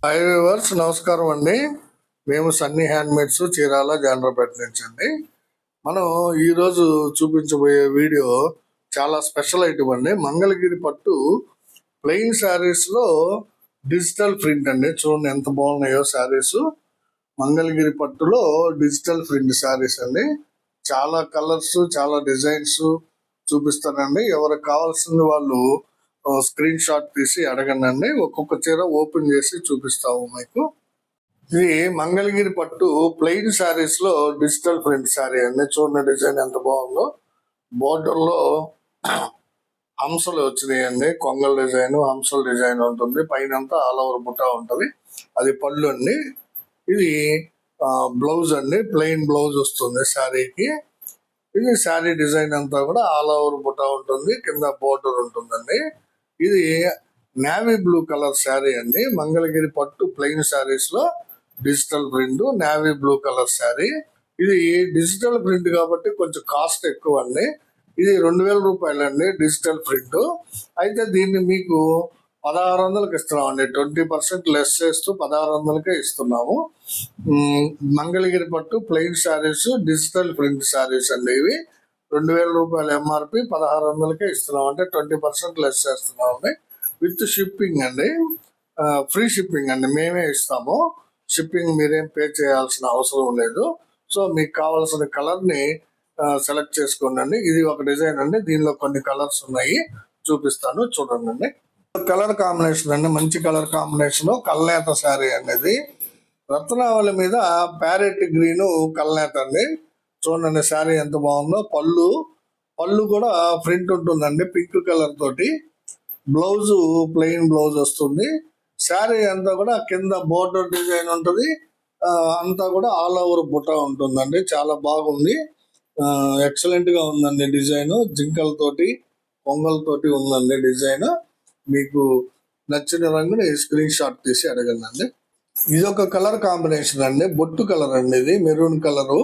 Hi viewers, నమస్కారం అండి. మేము సన్నీ హ్యాండ్మేడ్స్ చీరాల జాండ్రపేట నుంచి అండి. మనం ఈరోజు చూపించబోయే వీడియో చాలా స్పెషల్ ఐటమ్ అండి. మంగళగిరి పట్టు ప్లెయిన్ శారీస్లో డిజిటల్ ప్రింట్ అండి. చూడండి ఎంత బాగున్నాయో శారీస్. మంగళగిరి పట్టులో డిజిటల్ ప్రింట్ శారీస్ అండి. చాలా కలర్స్, చాలా డిజైన్స్ చూపిస్తానండి. ఎవరికి కావాల్సింది వాళ్ళు స్క్రీన్ షాట్ తీసి అడగండి. ఒక్కొక్క చీర ఓపెన్ చేసి చూపిస్తాము మీకు. ఇది మంగళగిరి పట్టు ప్లెయిన్ శారీస్ లో డిజిటల్ ప్రింట్ శారీ అండి. చూడండి డిజైన్ ఎంత బాగుందో. బోర్డర్ లో హంసలు వచ్చినాయండి. కొంగల్ డిజైన్, హంసల డిజైన్ ఉంటుంది. పైన ఆల్ ఓవర్ బుట్ట ఉంటుంది. అది పళ్ళు అండి. ఇది బ్లౌజ్ అండి. ప్లెయిన్ బ్లౌజ్ వస్తుంది శారీకి. ఇది శారీ డిజైన్ అంతా కూడా ఆల్ ఓవర్ బుట్ట ఉంటుంది. కింద బోర్డర్ ఉంటుందండి. ఇది నేవీ బ్లూ కలర్ శారీ అండి. మంగళగిరి పట్టు ప్లెయిన్ శారీస్ లో digital print navy blue colour sari. ఇది డిజిటల్ ప్రింట్ కాబట్టి కొంచెం కాస్ట్ ఎక్కువ అండి. ఇది 2000 రూపాయలు అండి డిజిటల్ ప్రింట్. అయితే దీన్ని మీకు 1600కి ఇస్తున్నామండి. 20% లెస్ చేస్తూ 1600కే ఇస్తున్నాము. మంగళగిరి పట్టు plain saris digital print saris అండి. ఇవి 2000 రూపాయలు ఎంఆర్పి, 1600కే ఇస్తున్నాం. అంటే 20% లెస్ చేస్తున్నామండి. విత్ షిప్పింగ్ అండి. ఫ్రీ షిప్పింగ్ అండి. మేమే ఇస్తాము. షిప్పింగ్ మీరేం పే చేయాల్సిన అవసరం లేదు. సో మీకు కావాల్సిన కలర్ని సెలెక్ట్ చేసుకోండి. ఇది ఒక డిజైన్ అండి. దీనిలో కొన్ని కలర్స్ ఉన్నాయి, చూపిస్తాను చూడండి. కలర్ కాంబినేషన్ అండి. మంచి కలర్ కాంబినేషన్. కల్నేత శారీ అనేది రత్నావళి మీద ప్యారెట్ గ్రీన్ కల్నేత అండి. చూడండి శారీ ఎంత బాగుందో. పళ్ళు కూడా ప్రింట్ ఉంటుందండి పింక్ కలర్ తోటి. బ్లౌజ్ ప్లెయిన్ బ్లౌజ్ వస్తుంది. శారీ అంతా కూడా కింద బోర్డర్ డిజైన్ ఉంటుంది. అంతా కూడా ఆల్ ఓవర్ బుట్ట ఉంటుందండి. చాలా బాగుంది. ఎక్సలెంట్ గా ఉందండి డిజైన్. జింకలతోటి, పొంగల్తోటి ఉందండి డిజైన్. మీకు నచ్చిన రంగుని స్క్రీన్ షాట్ తీసి అడగండి. ఇది ఒక కలర్ కాంబినేషన్ అండి. బొట్టు కలర్ అండి. ఇది మెరూన్ కలరు.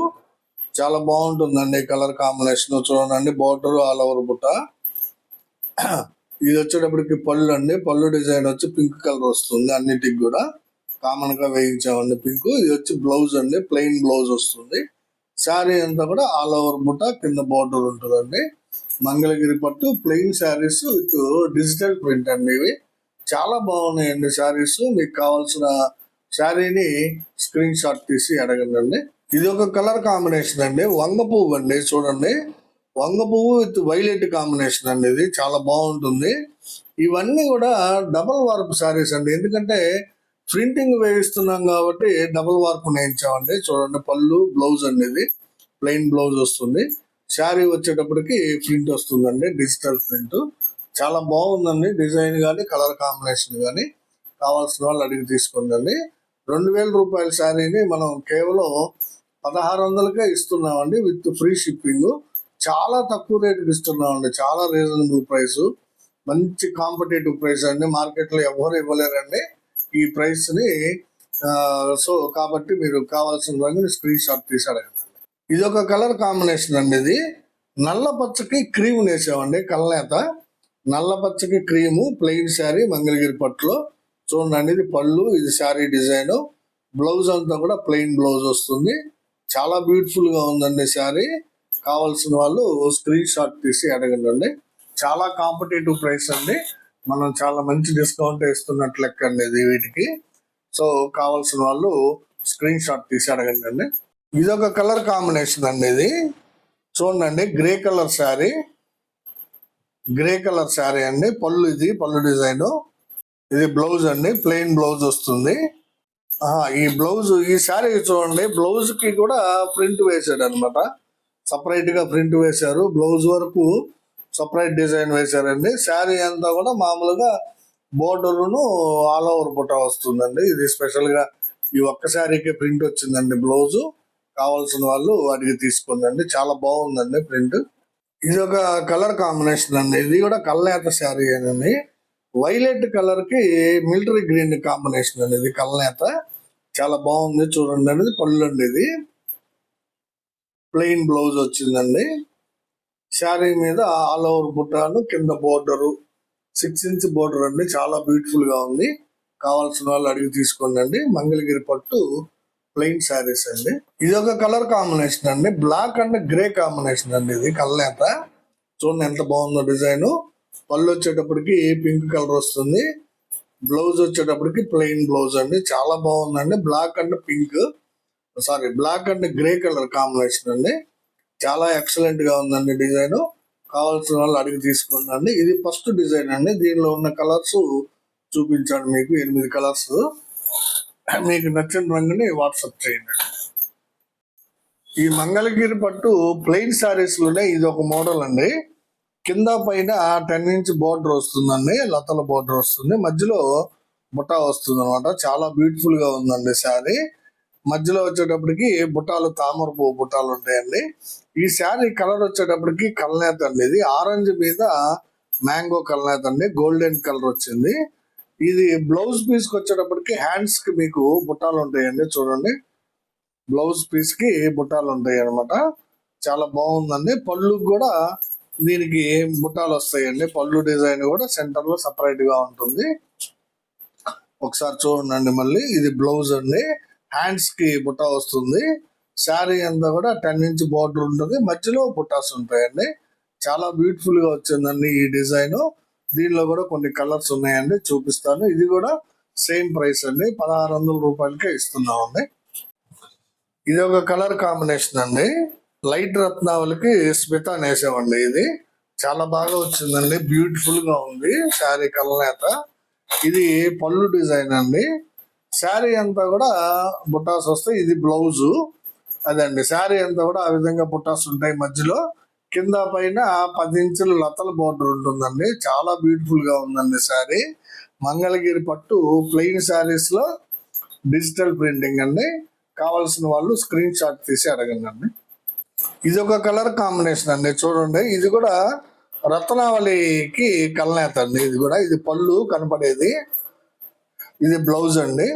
చాలా బాగుంటుందండి కలర్ కాంబినేషన్. చూడండి బోర్డర్ ఆల్ ఓవర్ బుట్ట. ఇది వచ్చేటప్పటికి పళ్ళు అండి. పళ్ళు డిజైన్ వచ్చి పింక్ కలర్ వస్తుంది. అన్నిటికి కూడా కామన్ గా వేయించామండి పింక్. ఇది వచ్చి బ్లౌజ్ అండి. ప్లెయిన్ బ్లౌజ్ వస్తుంది. శారీ అంతా కూడా ఆల్ ఓవర్ బుట్ట, కింద బోర్డర్ ఉంటుందండి. మంగళగిరి పట్టు plain saris with digital print అండి. ఇవి చాలా బాగున్నాయండి శారీస్. మీకు కావాల్సిన శారీని స్క్రీన్ షాట్ తీసి అడగండి. ఇది ఒక కలర్ కాంబినేషన్ అండి. వంగ పువ్వు అండి. చూడండి వంగ పువ్వు విత్ వైలెట్ కాంబినేషన్ అండి. ఇది చాలా బాగుంటుంది. ఇవన్నీ కూడా డబల్ వార్ప్ శారీస్ అండి. ఎందుకంటే ప్రింటింగ్ వేయిస్తున్నాం కాబట్టి డబల్ వార్ప్ వేయించామండి. చూడండి పళ్ళు, బ్లౌజ్ అండి. ఇది ప్లెయిన్ బ్లౌజ్ వస్తుంది. శారీ వచ్చేటప్పటికి ప్రింట్ వస్తుందండి. డిజిటల్ ప్రింట్ చాలా బాగుందండి. డిజైన్ కానీ కలర్ కాంబినేషన్ కానీ కావాల్సిన వాళ్ళు అడిగి తీసుకోండి. 2000 రూపాయల శారీని మనం కేవలం 1600కే ఇస్తున్నామండి విత్ ఫ్రీ షిప్పింగ్. చాలా తక్కువ రేటుకి ఇస్తున్నామండి. చాలా రీజనబుల్ ప్రైస్. మంచి కాంపిటేటివ్ ప్రైస్ అండి. మార్కెట్లో ఎవరు ఇవ్వలేరండి ఈ ప్రైస్ ని. సో కాబట్టి మీరు కావాల్సిన రంగుని స్క్రీన్ షాట్ తీసి అడగండి. ఇది ఒక కలర్ కాంబినేషన్ అండి. ఇది నల్ల పచ్చకి క్రీమ్ వేసామండి. కల్నేత నల్ల పచ్చకి క్రీము ప్లెయిన్ శారీ మంగళగిరి పట్టులో. చూడండి ఇది పళ్ళు, ఇది శారీ డిజైన్. బ్లౌజ్ అంతా కూడా ప్లెయిన్ బ్లౌజ్ వస్తుంది. చాలా బ్యూటిఫుల్ గా ఉందండి శారీ. కావాల్సిన వాళ్ళు స్క్రీన్ షాట్ తీసి అడగండి. చాలా కాంపిటేటివ్ ప్రైస్ అండి. మనం చాలా మంచి డిస్కౌంట్ ఇస్తున్నట్లు లెక్క అండి ఇది వీటికి. సో కావాల్సిన వాళ్ళు స్క్రీన్ షాట్ తీసి అడగండి. ఇది ఒక కలర్ కాంబినేషన్ అండి. ఇది చూడండి grey colour sari. Grey colour sari అండి. పళ్ళు, ఇది పళ్ళు డిజైన్. ఇది బ్లౌజ్ అండి. ప్లెయిన్ బ్లౌజ్ వస్తుంది. ఈ బ్లౌజ్, ఈ శారీ చూడండి బ్లౌజ్ కి కూడా ప్రింట్ వేసాడు అనమాట. సపరేట్ గా ప్రింట్ వేశారు. బ్లౌజ్ వరకు సపరేట్ డిజైన్ వేశారండి. శారీ అంతా కూడా మామూలుగా బోర్డర్ను ఆల్ ఓవర్ బుట్ట వస్తుందండి. ఇది స్పెషల్ గా ఈ ఒక్క శారీకి ప్రింట్ వచ్చిందండి. బ్లౌజ్ కావాల్సిన వాళ్ళు అడిగి తీసుకోండి. చాలా బాగుందండి ప్రింట్. ఇది ఒక కలర్ కాంబినేషన్ అండి. ఇది కూడా కల్నేత శారీ అండి. వైలెట్ కలర్ కి మిలిటరీ గ్రీన్ కాంబినేషన్ అండి. ఇది కల్నేత చాలా బాగుంది. చూడండి అనేది పళ్ళు అండి. ఇది ప్లెయిన్ బ్లౌజ్ వచ్చిందండి. శారీ మీద ఆల్ ఓవర్ బుట్టాను, కింద బోర్డరు 6 ఇంచ్ బోర్డర్ అండి. చాలా బ్యూటిఫుల్ గా ఉంది. కావాల్సిన వాళ్ళు అడిగి తీసుకోండి. మంగళగిరి పట్టు ప్లెయిన్ శారీస్ అండి. ఇది ఒక కలర్ కాంబినేషన్ అండి, బ్లాక్ అండ్ గ్రే కాంబినేషన్ అండి. ఇది కల్నేత చూడండి ఎంత బాగుందో డిజైన్. పళ్ళు వచ్చేటప్పటికి పింక్ కలర్ వస్తుంది. బ్లౌజ్ వచ్చేటప్పటికి ప్లెయిన్ బ్లౌజ్ అండి, చాలా బాగుందండి. Black and pink, sorry black and grey colour combination అండి. చాలా ఎక్సలెంట్ గా ఉందండి డిజైన్. కావాల్సిన వాళ్ళు అడిగి తీసుకోండి. ఇది ఫస్ట్ డిజైన్ అండి. దీనిలో ఉన్న కలర్స్ చూపించాను మీకు, 8 కలర్స్. మీకు నచ్చిన రంగుని వాట్సాప్ చేయండి. ఈ మంగళగిరి పట్టు ప్లెయిన్ శారీస్ లోనే ఇది ఒక మోడల్ అండి. కింద పైన 10 ఇంచ్ బోర్డర్ వస్తుందండి, లతల బోర్డర్ వస్తుంది, మధ్యలో బుట్ట వస్తుంది అనమాట. చాలా బ్యూటిఫుల్ గా ఉందండి శారీ. మధ్యలో వచ్చేటప్పటికి బుట్టాలు, తామర పువ్వు బుట్టాలు ఉంటాయండి. ఈ శారీ కలర్ వచ్చేటప్పటికి కల్నేత అండి. ఇది ఆరెంజ్ మీద మ్యాంగో కల్నేత అండి, గోల్డెన్ కలర్ వచ్చింది. ఇది బ్లౌజ్ పీస్ కి వచ్చేటప్పటికి హ్యాండ్స్ కి మీకు బుట్టాలు ఉంటాయండి. చూడండి, బ్లౌజ్ పీస్ కి బుట్టాలు ఉంటాయి అనమాట. చాలా బాగుందండి. పళ్ళు కూడా దీనికి బుట్టాలు వస్తాయండి. పళ్ళు డిజైన్ కూడా సెంటర్ లో సపరేట్ గా ఉంటుంది. ఒకసారి చూడండి మళ్ళీ. ఇది బ్లౌజ్ అండి, హ్యాండ్స్ కి బుట్ట వస్తుంది. శారీ అంతా కూడా 10 ఇంచ్ బార్డర్ ఉంటుంది, మధ్యలో బుట్టాస్ ఉంటాయండి. చాలా బ్యూటిఫుల్ గా వచ్చిందండి ఈ డిజైన్. దీనిలో కూడా కొన్ని కలర్స్ ఉన్నాయండి, చూపిస్తాను. ఇది కూడా సేమ్ ప్రైస్ అండి, 1600 రూపాయలకే ఇస్తున్నామండి. ఇది ఒక కలర్ కాంబినేషన్ అండి, లైట్ రత్నావళికి స్మిత నేసామండి. ఇది చాలా బాగా వచ్చిందండి, బ్యూటిఫుల్ గా ఉంది శారీ కలనేత. ఇది పళ్ళు డిజైన్ అండి. శారీ అంతా కూడా బుట్టాస్ వస్తాయి. ఇది బ్లౌజు అదండి. శారీ అంతా కూడా ఆ విధంగా బుట్టాస్ ఉంటాయి. మధ్యలో కింద పైన 10 ఇంచుల లతల బోర్డర్ ఉంటుందండి. చాలా బ్యూటిఫుల్ గా ఉందండి శారీ. మంగళగిరి పట్టు ప్లెయిన్ శారీస్ లో డిజిటల్ ప్రింటింగ్ అండి. కావాల్సిన వాళ్ళు స్క్రీన్ షాట్ తీసి అడగండి అండి. ఇది ఒక కలర్ కాంబినేషన్ అండి, చూడండి. ఇది కూడా రత్నావళికి కల్నేత అండి. ఇది కూడా, ఇది పళ్ళు కనపడేది, ఇది బ్లౌజ్ అండి.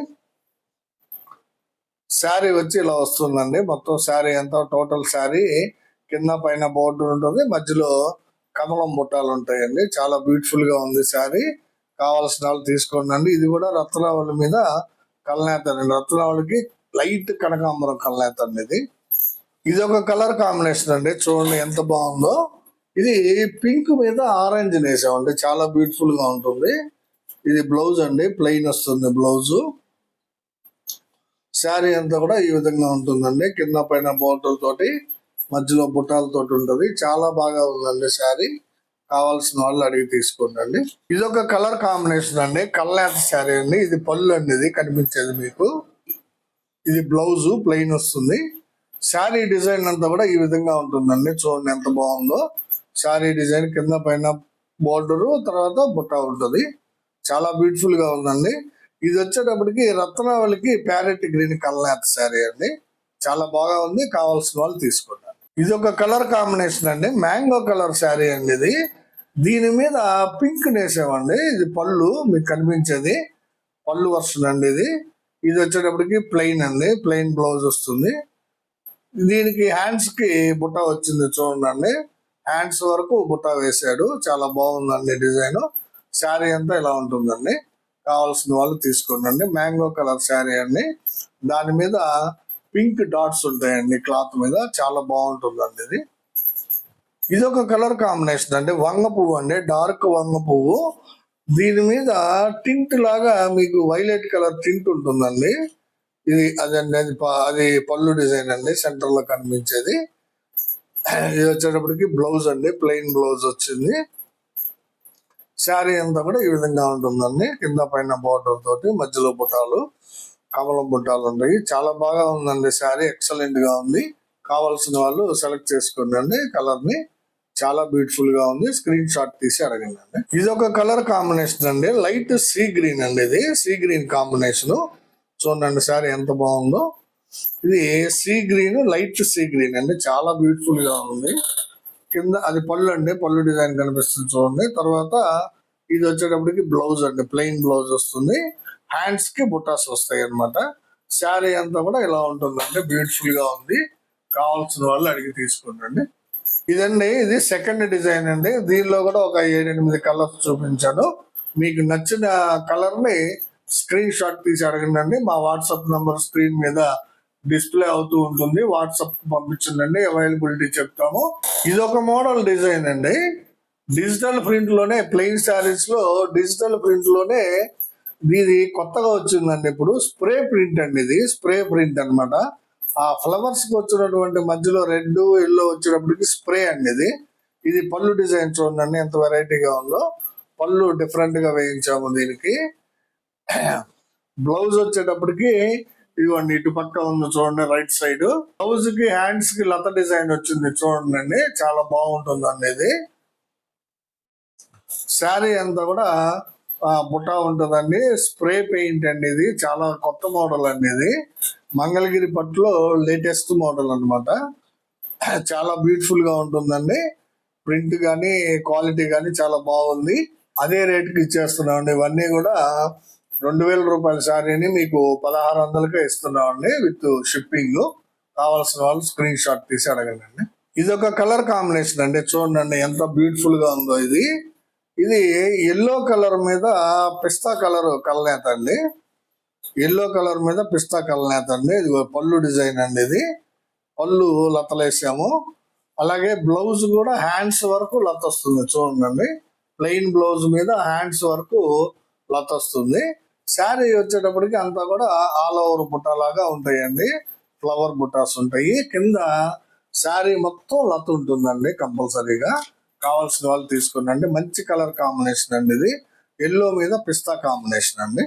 శారీ వచ్చి ఇలా వస్తుందండి. మొత్తం శారీ అంతా టోటల్ శారీ కింద పైన బోర్డర్ ఉంటుంది, మధ్యలో కమలం బుట్టాలు ఉంటాయండి. చాలా బ్యూటిఫుల్ గా ఉంది శారీ. కావాల్సిన వాళ్ళు తీసుకోండి. ఇది కూడా రత్నావళి మీద కల్నేత అండి. రత్నావళికి లైట్ కనకాంబరం కల్నేత అండి. ఇది ఒక కలర్ కాంబినేషన్ అండి, చూడండి ఎంత బాగుందో. ఇది పింక్ మీద ఆరెంజ్ వేసామండి, చాలా బ్యూటిఫుల్ గా ఉంటుంది. ఇది బ్లౌజ్ అండి, ప్లెయిన్ వస్తుంది బ్లౌజు. శారీ అంతా కూడా ఈ విధంగా ఉంటుందండి, కింద పైన బోర్డర్ తోటి, మధ్యలో బుట్టాలతోటి ఉంటుంది. చాలా బాగా ఉందండి శారీ. కావాల్సిన వాళ్ళు అడిగి తీసుకోండి. ఇది ఒక కలర్ కాంబినేషన్ అండి, కల్నేత శారీ అండి. ఇది పళ్ళు అండి, ఇది కనిపించేది మీకు. ఇది బ్లౌజు ప్లెయిన్ వస్తుంది. శారీ డిజైన్ అంతా కూడా ఈ విధంగా ఉంటుందండి. చూడండి ఎంత బాగుందో శారీ డిజైన్. కింద పైన బోర్డరు, తర్వాత బుట్ట ఉంటుంది. చాలా బ్యూటిఫుల్ గా ఉందండి. ఇది వచ్చేటప్పటికి రత్నావళికి ప్యారెట్ గ్రీన్ కల్నేత శారీ అండి. చాలా బాగా ఉంది, కావాల్సిన వాళ్ళు తీసుకోండి. ఇది ఒక కలర్ కాంబినేషన్ అండి, మ్యాంగో కలర్ శారీ అండి. ఇది దీని మీద పింక్ నేసామండి. ఇది పళ్ళు మీకు కనిపించేది పళ్ళు వర్షన్ అండి. ఇది వచ్చేటప్పటికి ప్లెయిన్ అండి, ప్లెయిన్ బ్లౌజ్ వస్తుంది. దీనికి హ్యాండ్స్ కి బుట్ట వచ్చింది చూడండి, హ్యాండ్స్ వరకు బుట్ట వేసాడు. చాలా బాగుందండి డిజైన్. శారీ అంతా ఇలా ఉంటుందండి. కావాల్సిన వాళ్ళు తీసుకోండి. మ్యాంగో కలర్ శారీ అండి, దాని మీద పింక్ డాట్స్ ఉంటాయండి క్లాత్ మీద. చాలా బాగుంటుందండి. ఇది ఒక కలర్ కాంబినేషన్ అండి, వంగ పువ్వు అండి, డార్క్ వంగ పువ్వు. దీని మీద టింట్ లాగా మీకు వైలెట్ కలర్ టింట్ ఉంటుందండి. ఇది అదండి, అది పళ్ళు డిజైన్ అండి, సెంటర్ లో కనిపించేది. ఇది వచ్చేటప్పటికి బ్లౌజ్ అండి, ప్లెయిన్ బ్లౌజ్ వచ్చింది. శారీ అంతా కూడా ఈ విధంగా ఉంటుందండి, కింద పైన బోర్డర్ తోటి, మధ్యలో బుట్టాలు, కమలం బుట్టాలు ఉంటాయి. చాలా బాగా ఉందండి శారీ, ఎక్సలెంట్ గా ఉంది. కావాల్సిన వాళ్ళు సెలెక్ట్ చేసుకోండి కలర్ ని. చాలా బ్యూటిఫుల్ గా ఉంది, స్క్రీన్ షాట్ తీసి అడగండి అండి. ఇది ఒక కలర్ కాంబినేషన్ అండి, లైట్ సీ గ్రీన్ అండి. ఇది సీ గ్రీన్ కాంబినేషన్. చూడండి శారీ ఎంత బాగుందో. ఇది sea green, light sea green అండి, చాలా బ్యూటిఫుల్ గా ఉంది. కింద అది పళ్ళు అండి, పళ్ళు డిజైన్ కనిపిస్తుంది చూడండి. తర్వాత ఇది వచ్చేటప్పటికి బ్లౌజ్ అండి, ప్లెయిన్ బ్లౌజ్ వస్తుంది. హ్యాండ్స్ కి బుటాస్ వస్తాయి అన్నమాట. శారీ అంతా కూడా ఇలా ఉంటుందండి, బ్యూటిఫుల్ గా ఉంది. కావాల్సిన వాళ్ళు అడిగి తీసుకోండి. ఇదండి, ఇది సెకండ్ డిజైన్ అండి. దీనిలో కూడా ఒక 7-8 కలర్స్ చూపించాను. మీకు నచ్చిన కలర్ ని స్క్రీన్ షాట్ తీసి అడగండి. మా వాట్సాప్ నంబర్ స్క్రీన్ మీద డిస్ప్లే అవుతూ ఉంటుంది. వాట్సాప్ పంపించండి, అవైలబిలిటీ చెప్తాము. ఇది ఒక మోడల్ డిజైన్ అండి. డిజిటల్ ప్రింట్ లోనే, ప్లెయిన్ శారీస్ లో డిజిటల్ ప్రింట్ లోనే ఇది కొత్తగా వచ్చిందండి. ఇప్పుడు స్ప్రే ప్రింట్ అండి. ఇది స్ప్రే ప్రింట్ అన్నమాట. ఆ ఫ్లవర్స్ కి వచ్చినటువంటి మధ్యలో రెడ్ ఎల్లో వచ్చేటప్పటికి స్ప్రే అండి. ఇది పళ్ళు డిజైన్ చూడండి ఎంత వెరైటీగా ఉందో. పళ్ళు డిఫరెంట్ గా వేయించాము దీనికి. బ్లౌజ్ వచ్చేటప్పటికి ఇదిగోండి ఇటు పక్క ఉంది చూడండి, రైట్ సైడ్. బ్లౌజ్ కి హ్యాండ్స్ కి లత డిజైన్ వచ్చింది చూడండి, చాలా బాగుంటుంది ఇది. శారీ అంతా కూడా బుట్ట ఉంటుందండి. స్ప్రే పెయింట్ అండి. ఇది చాలా కొత్త మోడల్ అండి. ఇది మంగళగిరి పట్టులో లేటెస్ట్ మోడల్ అన్నమాట. చాలా బ్యూటిఫుల్ గా ఉంటుందండి. ప్రింట్ కానీ క్వాలిటీ కానీ చాలా బాగుంది. అదే రేటుకి ఇచ్చేస్తున్నామండి. ఇవన్నీ కూడా 2000 రూపాయల శారీని మీకు 1600కే ఇస్తున్నామండి విత్ షిప్పింగ్. కావాల్సిన వాళ్ళు స్క్రీన్ షాట్ తీసి అడగండి. ఇది ఒక కలర్ కాంబినేషన్ అండి. చూడండి ఎంత బ్యూటిఫుల్ గా ఉందో ఇది. ఇది ఎల్లో కలర్ మీద పిస్తా కలర్ కలనేత అండి. ఎల్లో కలర్ మీద పిస్తా కలనేత అండి. ఇది పళ్ళు డిజైన్ అండి. ఇది పళ్ళు లతలేసాము. అలాగే బ్లౌజ్ కూడా హ్యాండ్స్ వరకు లత వస్తుంది చూడండి. ప్లెయిన్ బ్లౌజ్ మీద హ్యాండ్స్ వరకు లత వస్తుంది. శారీ వచ్చేటప్పటికి అంతా కూడా ఆల్ ఓవర్ బుట్ట లాగా ఉంటాయండి. ఫ్లవర్ బుట్టాస్ ఉంటాయి. కింద శారీ మొత్తం లత ఉంటుందండి కంపల్సరీగా. కావాల్సిన వాళ్ళు తీసుకోండి. మంచి కలర్ కాంబినేషన్ అండి. ఇది ఎల్లో మీద పిస్తా కాంబినేషన్ అండి.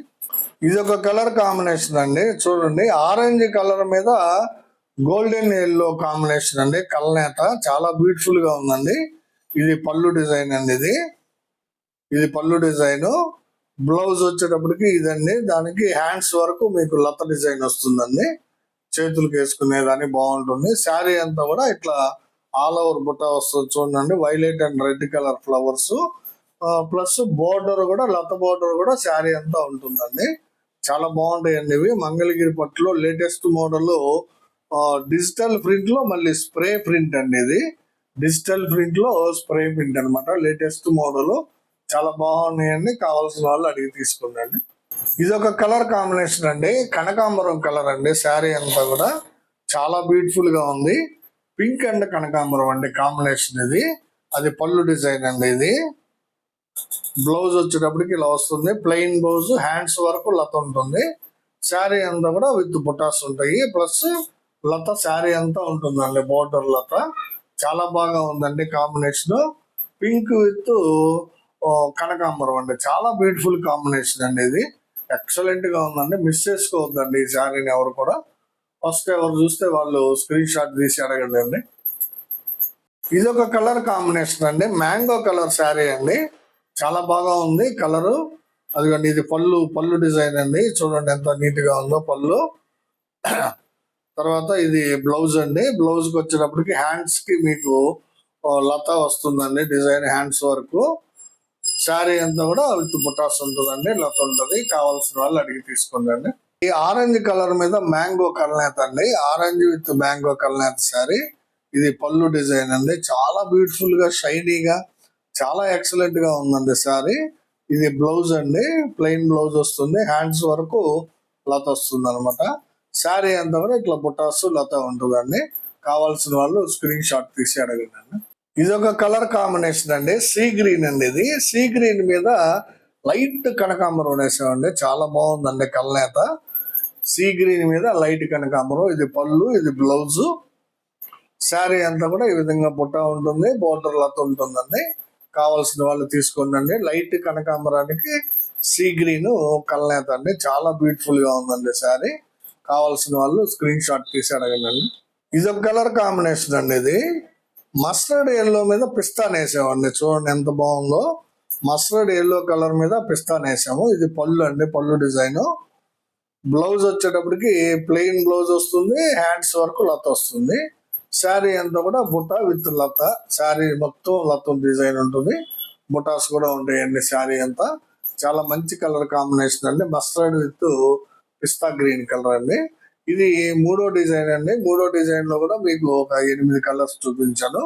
ఇది ఒక కలర్ కాంబినేషన్ అండి. చూడండి ఆరెంజ్ కలర్ మీద గోల్డెన్ ఎల్లో కాంబినేషన్ అండి. కలనేత చాలా బ్యూటిఫుల్ గా ఉందండి. ఇది పళ్ళు డిజైన్ అండి. ఇది పళ్ళు డిజైన్. బ్లౌజ్ వచ్చేటప్పటికి ఇదండి. దానికి హ్యాండ్స్ వరకు మీకు లత డిజైన్ వస్తుందండి. చేతులకు వేసుకునేదాన్ని బాగుంటుంది. శారీ అంతా కూడా ఇట్లా ఆల్ ఓవర్ బుట్ట వస్తుంది చూడండి. Violet and red colour flowers plus border కూడా లత బోర్డర్ కూడా శారీ అంతా ఉంటుందండి. చాలా బాగుంటాయండి ఇవి. మంగళగిరి పట్టులో లేటెస్ట్ మోడల్ డిజిటల్ ప్రింట్ లో మళ్ళీ స్ప్రే ప్రింట్ అండి. ఇది డిజిటల్ ప్రింట్ లో స్ప్రే ప్రింట్ అనమాట. లేటెస్ట్ మోడల్ చాలా బాగున్నాయండి. కావాల్సిన వాళ్ళు అడిగి తీసుకోండి. ఇది ఒక కలర్ కాంబినేషన్ అండి. కనకాంబరం కలర్ అండి. శారీ అంతా కూడా చాలా బ్యూటిఫుల్ గా ఉంది. పింక్ అండ్ కనకాంబరం అండి కాంబినేషన్ ఇది. అది పళ్ళు డిజైన్ అండి. ఇది బ్లౌజ్ వచ్చేటప్పటికి ఇలా వస్తుంది. ప్లెయిన్ బ్లౌజ్ హ్యాండ్స్ వరకు లత ఉంటుంది. శారీ అంతా కూడా విత్ బుటాస్ ఉంటాయి. ప్లస్ లత శారీ అంతా ఉంటుందండి. బోర్డర్ లత చాలా బాగా ఉందండి కాంబినేషన్. పింక్ విత్ కనకాంబరం అండి. చాలా బ్యూటిఫుల్ కాంబినేషన్ అండి. ఇది ఎక్సలెంట్ గా ఉందండి. మిస్ చేసుకోవద్దండి ఈ శారీని ఎవరు కూడా. ఫస్ట్ ఎవరు చూస్తే వాళ్ళు స్క్రీన్ షాట్ తీసి అడగండి. ఇది ఒక కలర్ కాంబినేషన్ అండి. మ్యాంగో కలర్ శారీ అండి. చాలా బాగా ఉంది కలరు. అదిగోండి ఇది పళ్ళు డిజైన్ అండి. చూడండి ఎంత నీట్ గా ఉందో పళ్ళు. తర్వాత ఇది బ్లౌజ్ అండి. బ్లౌజ్ కి వచ్చేటప్పటికి హ్యాండ్స్ కి మీకు లత వస్తుందండి. డిజైన్ హ్యాండ్స్ వరకు. శారీ అంతా కూడా విత్ బుటాస్ ఉంటుందండి. లత ఉంటుంది. కావాల్సిన వాళ్ళు అడిగి తీసుకోండి. ఈ ఆరెంజ్ కలర్ మీద మ్యాంగో కలనేత అండి. ఆరెంజ్ విత్ మ్యాంగో కలనేత శారీ. ఇది పళ్ళు డిజైన్ అండి. చాలా బ్యూటిఫుల్ గా షైనీగా చాలా ఎక్సలెంట్ గా ఉందండి శారీ. ఇది బ్లౌజ్ అండి. ప్లెయిన్ బ్లౌజ్ వస్తుంది. హ్యాండ్స్ వరకు లత వస్తుంది అనమాట. శారీ అంతా కూడా ఇట్లా బుటాస్ లత ఉంటుందండి. కావాల్సిన వాళ్ళు స్క్రీన్ షాట్ తీసి అడగండి. ఇది ఒక కలర్ కాంబినేషన్ అండి. సీ గ్రీన్ అండి. ఇది సీ గ్రీన్ మీద లైట్ కనకాంబరం వేసామండి. చాలా బాగుందండి కలనేత. సీ గ్రీన్ మీద లైట్ కనకాంబరం. ఇది పళ్ళు, ఇది బ్లౌజ్. శారీ అంతా కూడా ఈ విధంగా బుట్ట ఉంటుంది. బోర్డర్ లత ఉంటుందండి. కావాల్సిన వాళ్ళు తీసుకోండి. లైట్ కనకాంబరానికి సీ గ్రీన్ కలనేత అండి. చాలా బ్యూటిఫుల్ గా ఉందండి శారీ. కావాల్సిన వాళ్ళు స్క్రీన్ షాట్ తీసి అడగండి. ఇది ఒక కలర్ కాంబినేషన్ అండి. ఇది మస్టర్డ్ ఎల్లో మీద పిస్తాన్ వేసామండి. చూడండి ఎంత బాగుందో. మస్టర్డ్ ఎల్లో కలర్ మీద పిస్తాన్ వేసాము. ఇది పళ్ళు అండి. పళ్ళు డిజైన్. బ్లౌజ్ వచ్చేటప్పటికి ప్లెయిన్ బ్లౌజ్ వస్తుంది. హ్యాండ్స్ వరకు లత వస్తుంది. శారీ అంతా కూడా బుట్ట విత్ లత. శారీ మొత్తం లత డిజైన్ ఉంటుంది. బుటాస్ కూడా ఉంటాయండి శారీ అంతా. చాలా మంచి కలర్ కాంబినేషన్ అండి. Mustard with pista green colour అండి. ఇది మూడో డిజైన్ అండి. మూడో డిజైన్ లో కూడా మీకు ఒక 8 కలర్స్ చూపించాను.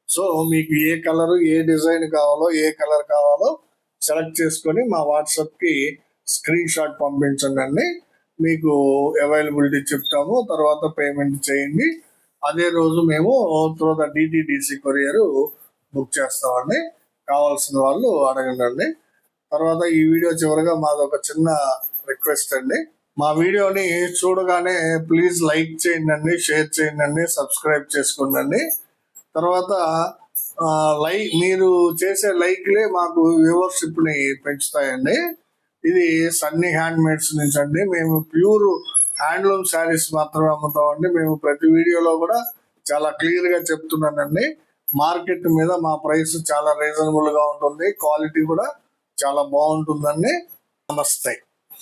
సో మీకు ఏ కలర్ ఏ డిజైన్ కావాలో ఏ కలర్ కావాలో సెలెక్ట్ చేసుకొని మా వాట్సాప్ కి స్క్రీన్ షాట్ పంపించండి. మీకు అవైలబిలిటీ చెప్తాము. తర్వాత పేమెంట్ చేయండి. అదే రోజు మేము through the DTDC courier book చేస్తామండి. కావాల్సిన వాళ్ళు అడగండి. తర్వాత ఈ వీడియో చివరిగా మాది ఒక చిన్న రిక్వెస్ట్ అండి. మా వీడియోని చూడగానే ప్లీజ్ లైక్ చేయండి, షేర్ చేయండి, సబ్స్క్రైబ్ చేసుకోండి. తర్వాత మీరు చేసే లైక్లే మాకు వ్యూవర్షిప్ ని పెంచుతాయండి. ఇది సన్నీ హ్యాండ్ మేడ్స్ నుంచి అండి. మేము ప్యూర్ హ్యాండ్లూమ్ శారీస్ మాత్రమే అమ్ముతామండి. మేము ప్రతి వీడియోలో కూడా చాలా క్లియర్ గా చెప్తున్నానండి. మార్కెట్ మీద మా ప్రైస్ చాలా రీజనబుల్ గా ఉంటుంది. క్వాలిటీ కూడా చాలా బాగుంటుందండి. నమస్తే.